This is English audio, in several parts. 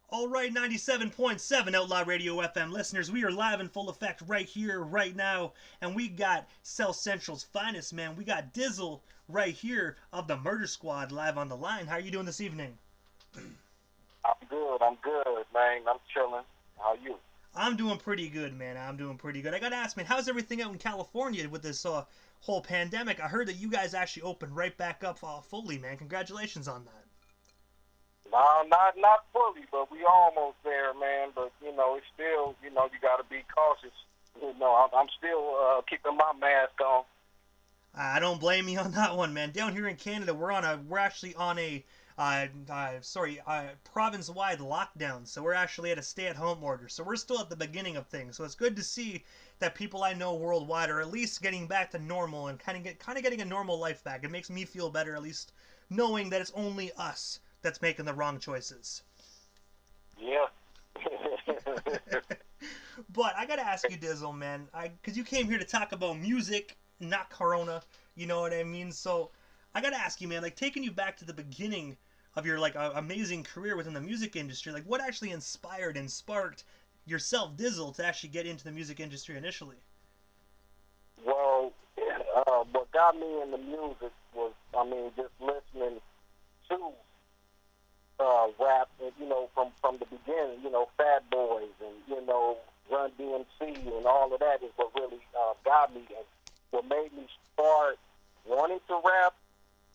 All right, 97.7 Outlaw Radio FM listeners, we are live in full effect right here, right now, and we got South Central's finest, man. We got Dizzle right here of the Murder Squad live on the line. How are you doing this evening? I'm good, man. I'm chilling. How you? I'm doing pretty good, man. I'm doing pretty good. I gotta ask, man, how's everything out in California with this whole pandemic? I heard that you guys actually opened right back up fully, man. Congratulations on that. No, not fully, but we almost there, man. But it's still, you got to be cautious. I'm still keeping my mask on. I don't blame you on that one, man. Down here in Canada, we're actually on a province-wide lockdown. So we're actually at a stay-at-home order. So we're still at the beginning of things. So it's good to see that people I know worldwide are at least getting back to normal and kind of getting a normal life back. It makes me feel better, at least knowing that it's only us that's making the wrong choices. Yeah. But I gotta ask you, Dizzle, man, because you came here to talk about music, not Corona. You know what I mean? So I gotta ask you, man, like taking you back to the beginning of your amazing career within the music industry, like what actually inspired and sparked yourself, Dizzle, to actually get into the music industry initially? Well, what got me into music was, just listening to rap, and, from the beginning, Fat Boys and, Run DMC and all of that is what really got me. And what made me start wanting to rap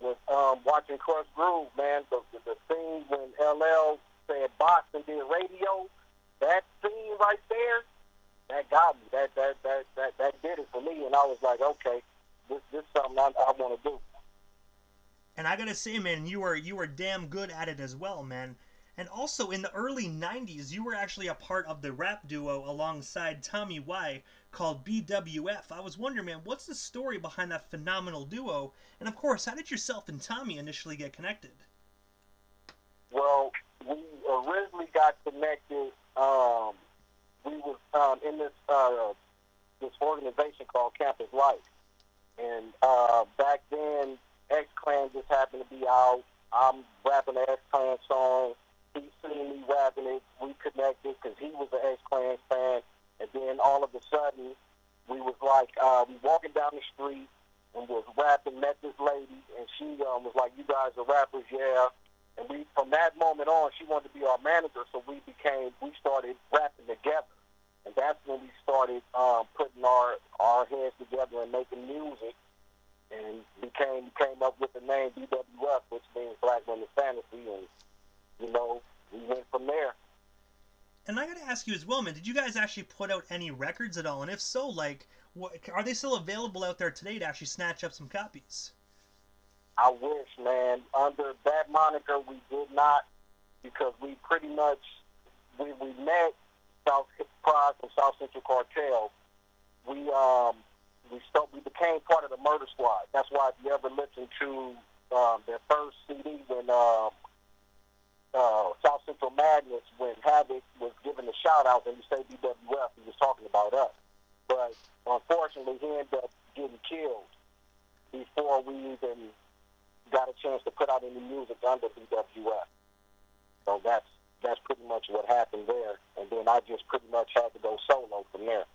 was watching Crush Groove, man. The scene when LL said boxing did radio, that scene right there, that got me. That did it for me. And I was like, okay, this is something I want to do. And I gotta say, man, you were damn good at it as well, man. And also in the early '90s, you were actually a part of the rap duo alongside Tommy Y called BWF. I was wondering, man, what's the story behind that phenomenal duo? And of course, how did yourself and Tommy initially get connected? Well, we originally got connected. We was in this organization called Campus Life, and back then X Clan just happened to be out. I'm rapping the X Clan song. He seen me rapping it. We connected because he was an X Clan fan. And then all of a sudden, we was like, we walking down the street and was rapping, met this lady, and she was like, "You guys are rappers, yeah." And we, from that moment on, she wanted to be our manager, so we started rapping together. And that's when we started putting our heads together and making music, and came up with the name BWF, which means Black Women's Fantasy, and we went from there. And I gotta ask you as well, man, did you guys actually put out any records at all? And if so, are they still available out there today to actually snatch up some copies? I wish, man. Under that moniker, we did not, because we pretty much we met South Pride and South Central Cartel. We became part of the Murder Squad. That's why if you ever listen to their first CD when South Central Madness, when Havoc was giving the shout out and you say BWF, he was talking about us. But unfortunately, he ended up getting killed before we even got a chance to put out any music under BWF. So that's pretty much what happened there. And then I just pretty much had to go solo from there.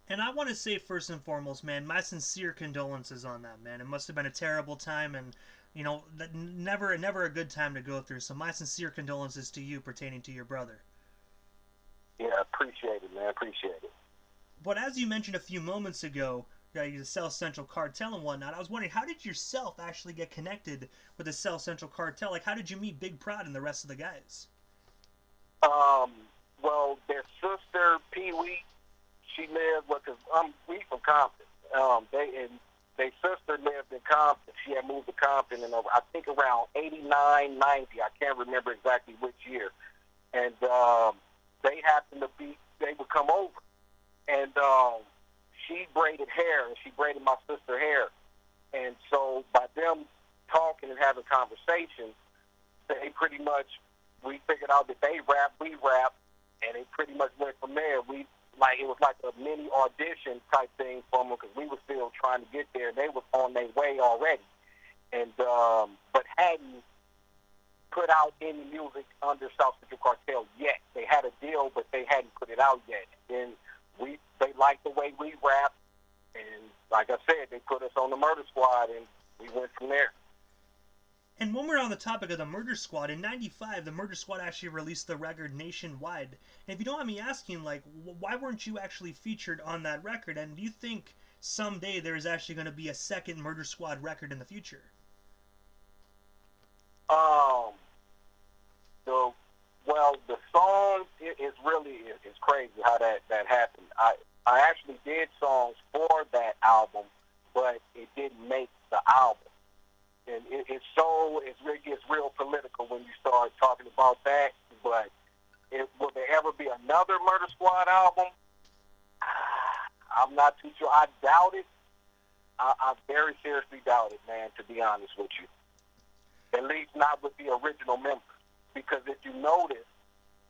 And I want to say first and foremost, man, my sincere condolences on that, man. It must have been a terrible time, and never a good time to go through. So my sincere condolences to you pertaining to your brother. Yeah, appreciate it, man. Appreciate it. But as you mentioned a few moments ago, the South Central Cartel and whatnot, I was wondering, how did yourself actually get connected with the South Central Cartel? Like, how did you meet Big Prod and the rest of the guys? Well, their sister Pee Wee, she lived because we from Compton. Their sister lived in Compton. She had moved to Compton in I think around 89, 90. I can't remember exactly which year. And they happened to be. They would come over, and she braided hair, and she braided my sister's hair. And so by them talking and having conversations, they pretty much, we figured out that they rap, we rap, and it pretty much went from there. It was like a mini audition type thing for them because we were still trying to get there. They was on their way already, and but hadn't put out any music under South Central Cartel yet. They had a deal, but they hadn't put it out yet. And they liked the way we rap, and like I said, they put us on the Murder Squad, and we went from there. And when we're on the topic of the Murder Squad, in '95, the Murder Squad actually released the record nationwide. And if you don't mind me asking, like, why weren't you actually featured on that record? And do you think someday there's actually going to be a second Murder Squad record in the future? The song is really it's crazy how that happened. I actually did songs for that album, but it didn't make the album. And it really gets real political when you start talking about that. But will there ever be another Murder Squad album? I'm not too sure. I doubt it. I very seriously doubt it, man, to be honest with you. At least not with the original members. Because if you notice,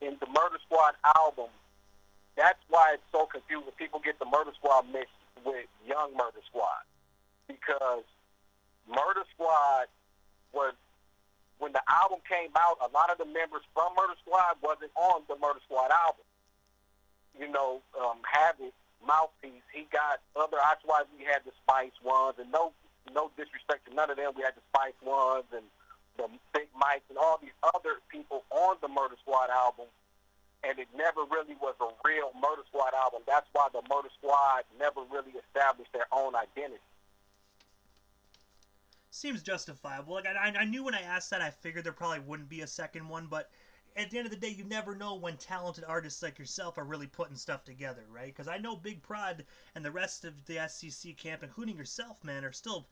in the Murder Squad album, that's why it's so confusing. People get the Murder Squad mixed with Young Murder Squad. Because Murder Squad was, when the album came out, a lot of the members from Murder Squad wasn't on the Murder Squad album. You know, Havoc, Mouthpiece, he got other, that's why we had the Spice ones, and no disrespect to none of them, we had the Spice ones and the Big Mike and all these other people on the Murder Squad album, and it never really was a real Murder Squad album. That's why the Murder Squad never really established their own identity. Seems justifiable. Like, I knew when I asked that, I figured there probably wouldn't be a second one, but at the end of the day, you never know when talented artists like yourself are really putting stuff together, right? Because I know Big Prod and the rest of the SCC camp, including yourself, man, are still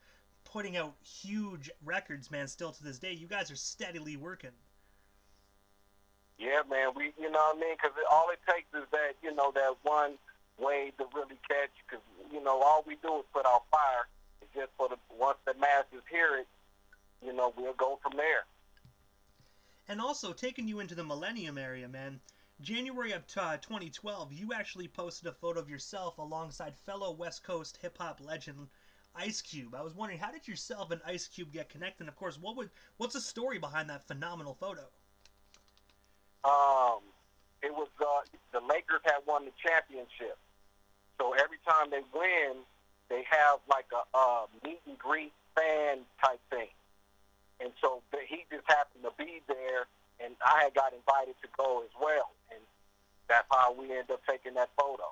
putting out huge records, man, still to this day. You guys are steadily working. Yeah, man, you know what I mean? Because all it takes is that, that one wave to really catch, because, all we do is put out fire. It's just once the masses hear it, we'll go from there. And also, taking you into the Millennium area, man, January of 2012, you actually posted a photo of yourself alongside fellow West Coast hip-hop legend Ice Cube. I was wondering, how did yourself and Ice Cube get connected? And of course, what's the story behind that phenomenal photo? It was the Lakers had won the championship, so every time they win, they have like a meet and greet fan type thing, and so he just happened to be there, and I had got invited to go as well, and that's how we ended up taking that photo.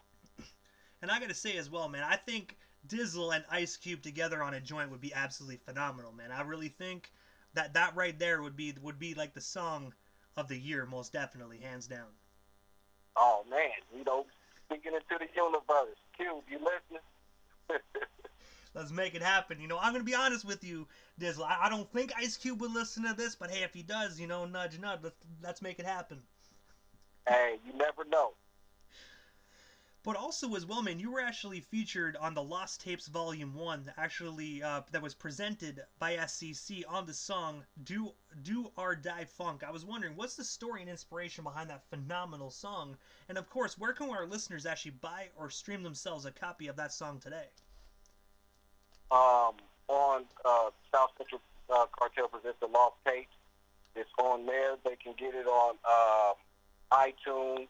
And I gotta say as well, man, I think Dizzle and Ice Cube together on a joint would be absolutely phenomenal, man. I really think that right there would be like the song of the year, most definitely, hands down. Oh man, speaking into the universe. Cube, you listening? Let's make it happen. I'm gonna be honest with you, Dizzle. I don't think Ice Cube would listen to this, but hey, if he does, nudge, nudge. Let's make it happen. Hey, you never know. But also as well, man, you were actually featured on the Lost Tapes Volume 1, actually, that was presented by SCC on the song Do or Die Funk. I was wondering, what's the story and inspiration behind that phenomenal song? And of course, where can our listeners actually buy or stream themselves a copy of that song today? On South Central Cartel Presents the Lost Tapes. It's on there. They can get it on iTunes.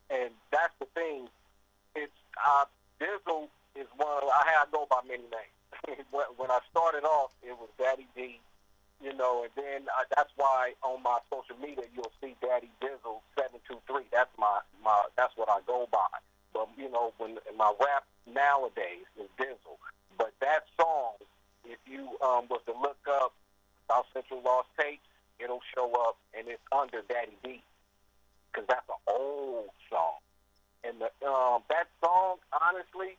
And that's the thing. It's Dizzle is one. I go by many names. When I started off, it was Daddy D, and then that's why on my social media you'll see Daddy Dizzle 723. That's that's what I go by. But when my rap nowadays is Dizzle. But that song, if you was to look up South Central Lost Tapes, it'll show up, and it's under Daddy D, because that's an old song. And that song, honestly,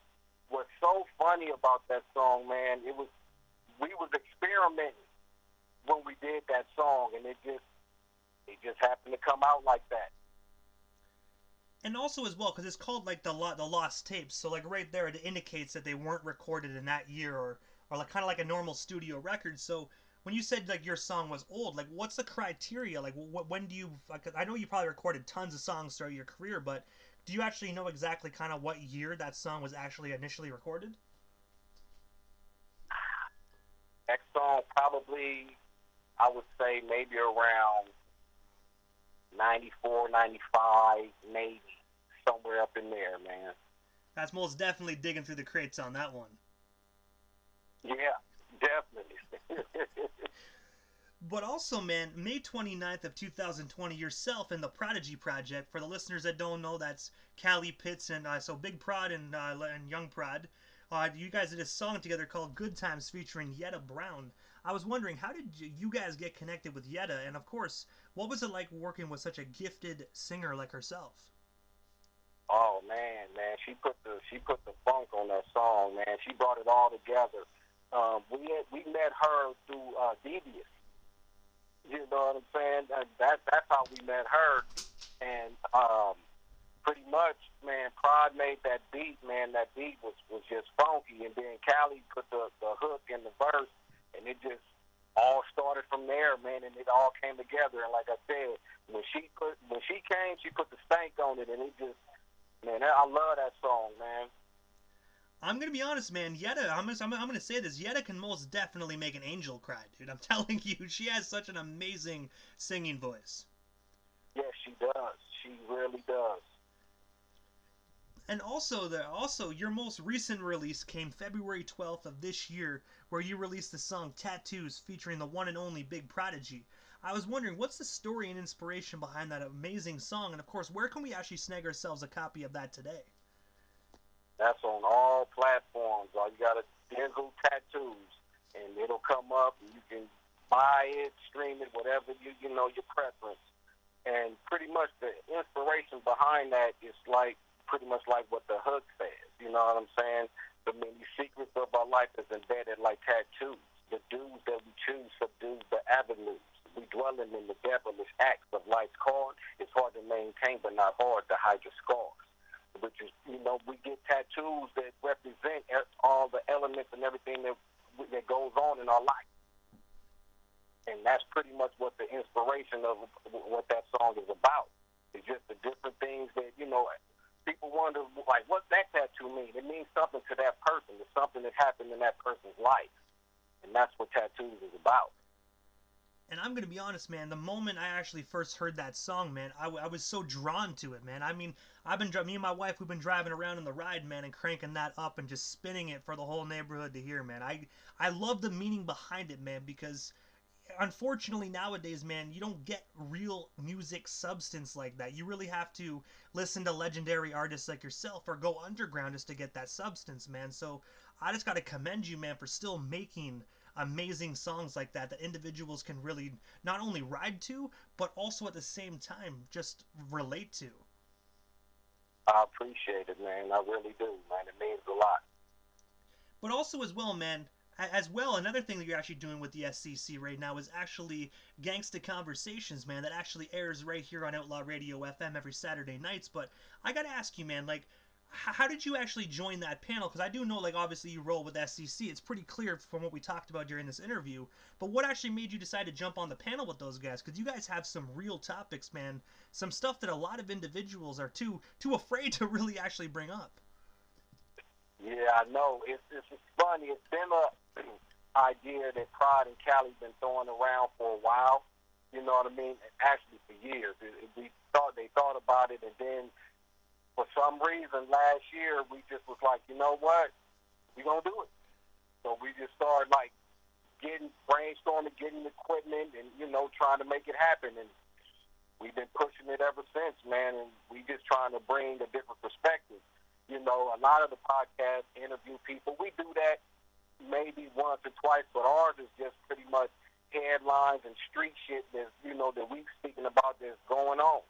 what's so funny about that song, man, we was experimenting when we did that song, and it just happened to come out like that. And also as well, because it's called like the Lost Tapes, so like right there it indicates that they weren't recorded in that year, or like kind of like a normal studio record. So when you said like your song was old, like what's the criteria? Like when do you? Like, I know you probably recorded tons of songs throughout your career, but do you actually know exactly kind of what year that song was actually initially recorded? That song probably I would say maybe around 94, 95, maybe somewhere up in there, man. That's most definitely digging through the crates on that one. Yeah, definitely. But also, man, May 29th of 2020, yourself and the Prodigy Project, for the listeners that don't know, that's Cali Pitts and so Big Prod and Young Prod. You guys did a song together called Good Times featuring Yetta Brown. I was wondering, how did you guys get connected with Yetta? And of course, what was it like working with such a gifted singer like herself? Oh man, she put the funk on that song, man. She brought it all together. We met her through Devious. You know what I'm saying? That's how we met her, and pretty much, man. Prod made that beat, man. That beat was just funky, and then Callie put the hook in the verse, and it just all started from there, man. And it all came together. And like I said, when she came, she put the stank on it, and it just, man, I love that song, man. I'm gonna be honest, man. Yetta, I'm gonna say this. Yetta can most definitely make an angel cry, dude. I'm telling you, she has such an amazing singing voice. Yes, she does. She really does. And also your most recent release came February 12th of this year, where you released the song "Tattoos" featuring the one and only Big Prodigy. I was wondering, what's the story and inspiration behind that amazing song, and of course, where can we actually snag ourselves a copy of that today? That's on all platforms. All you gotta Dizzle Tattoos, and it'll come up, and you can buy it, stream it, whatever you know your preference. And pretty much the inspiration behind that is like pretty much like what the hook says. You know what I'm saying? The many secrets of our life is embedded like tattoos. The dues that we choose subdues the avenues. We dwelling in the devilish acts of life's card. It's hard to maintain, but not hard to hide your scars. Which is, you know, we get tattoos that represent all the elements and everything that goes on in our life. And that's pretty much what the inspiration of what that song is about. It's just the different things that, you know, people wonder, like, what's that tattoo mean? It means something to that person. It's something that happened in that person's life. And that's what tattoos is about. And I'm gonna be honest, man. The moment I actually first heard that song, man, I was so drawn to it, man. I mean, me and my wife, we've been driving around in the ride, man, and cranking that up and just spinning it for the whole neighborhood to hear, man. I love the meaning behind it, man, because unfortunately nowadays, man, you don't get real music substance like that. You really have to listen to legendary artists like yourself or go underground just to get that substance, man. So I just gotta commend you, man, for still making amazing songs like that that individuals can really not only ride to, but also at the same time just relate to. I appreciate it, man. I really do, man. It means a lot. But also as well, man, as well, another thing that you're actually doing with the SCC right now is actually Gangsta Conversations, man, that actually airs right here on Outlaw Radio FM every Saturday nights. But I gotta ask you, man, like, how did you actually join that panel? Because I do know, like, obviously you roll with SCC. It's pretty clear from what we talked about during this interview. But what actually made you decide to jump on the panel with those guys? Because you guys have some real topics, man. Some stuff that a lot of individuals are too afraid to really actually bring up. Yeah, I know. It's funny. It's been a idea that Prod and Cali been throwing around for a while. You know what I mean? Actually, for years. They thought about it, and then for some reason last year we just was like, you know what, we gonna do it. So we just started like brainstorming, getting equipment, and you know trying to make it happen. And we've been pushing it ever since, man. And we just trying to bring a different perspective. You know, a lot of the podcasts interview people. We do that maybe once or twice, but ours is just pretty much headlines and street shit that that we speaking about that's going on.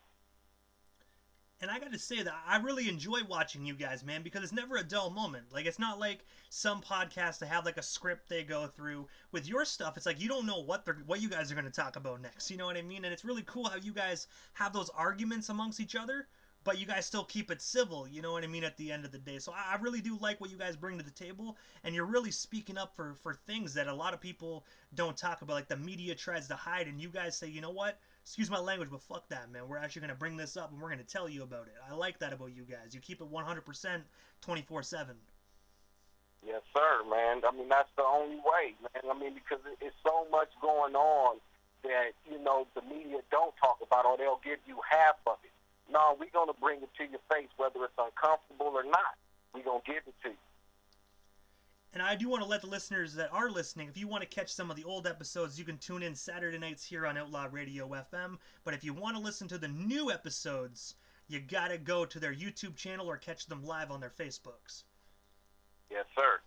And I gotta say that I really enjoy watching you guys, man, because it's never a dull moment. Like, it's not like some podcasts that have like a script they go through. With your stuff, it's like you don't know what you guys are gonna talk about next. You know what I mean? And it's really cool how you guys have those arguments amongst each other, but you guys still keep it civil. You know what I mean? At the end of the day, so I really do like what you guys bring to the table, and you're really speaking up for things that a lot of people don't talk about. Like the media tries to hide, and you guys say, you know what? Excuse my language, but fuck that, man. We're actually going to bring this up and we're going to tell you about it. I like that about you guys. You keep it 100% 24/7. Yes, sir, man. I mean, that's the only way, man. I mean, because it's so much going on that, you know, the media don't talk about, or they'll give you half of it. No, we're going to bring it to your face, whether it's uncomfortable or not. We're going to give it to you. And I do want to let the listeners that are listening, if you want to catch some of the old episodes, you can tune in Saturday nights here on Outlaw Radio FM. But if you want to listen to the new episodes, you got to go to their YouTube channel or catch them live on their Facebooks. Yes, sir.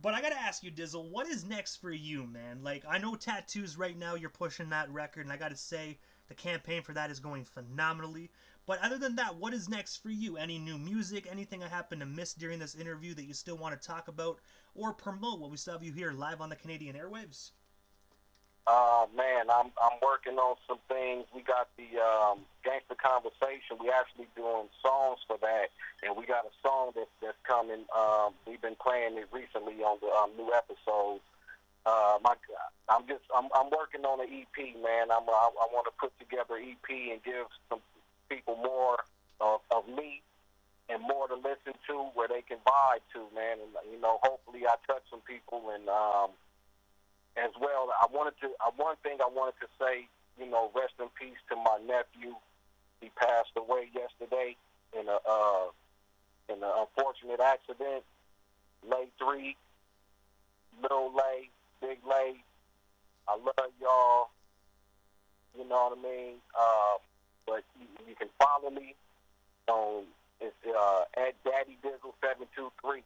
But I got to ask you, Dizzle, what is next for you, man? Like, I know Tattoos right now, you're pushing that record, and I got to say, the campaign for that is going phenomenally. But other than that, what is next for you? Any new music? Anything I happen to miss during this interview that you still want to talk about or promote while we still have you here live on the Canadian airwaves? Man, I'm working on some things. We got the Gangster Conversation. We actually doing songs for that, and we got a song that's coming. We've been playing it recently on the new episodes. I'm working on an EP, man. I want to put together an EP and give some people more of me and more to listen to, where they can vibe to, man. And you know, hopefully I touch some people. And as well, one thing I wanted to say, you know, rest in peace to my nephew. He passed away yesterday in an unfortunate accident. Lay 3, Little Lay, Big Lay. I love y'all. You know what I mean? But you can follow me on at Daddy Dizzle 723.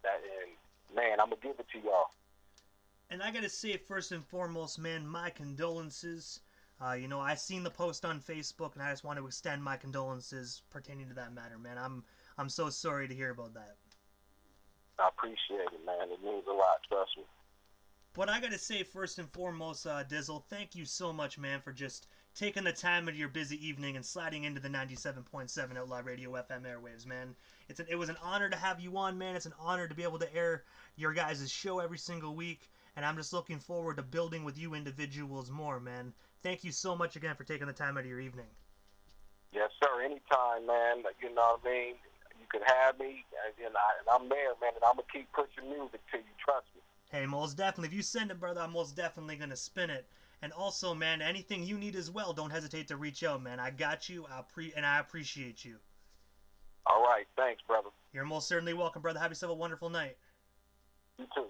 And man, I'm gonna give it to y'all. And I gotta say, first and foremost, man, my condolences. You know, I seen the post on Facebook, and I just want to extend my condolences pertaining to that matter, man. I'm so sorry to hear about that. I appreciate it, man. It means a lot, trust me. But I gotta say, first and foremost, Dizzle, thank you so much, man, for just taking the time of your busy evening and sliding into the 97.7 Outlaw Radio FM airwaves, man. It was an honor to have you on, man. It's an honor to be able to air your guys' show every single week, and I'm just looking forward to building with you individuals more, man. Thank you so much again for taking the time out of your evening. Yes, sir. Anytime, man. You know what I mean? You could have me, and I'm there, man, and I'm going to keep pushing music to you. Trust me. Hey, most definitely. If you send it, brother, I'm most definitely going to spin it. And also, man, anything you need as well, don't hesitate to reach out, man. I got you, and I appreciate you. All right. Thanks, brother. You're most certainly welcome, brother. Have yourself a wonderful night. You too.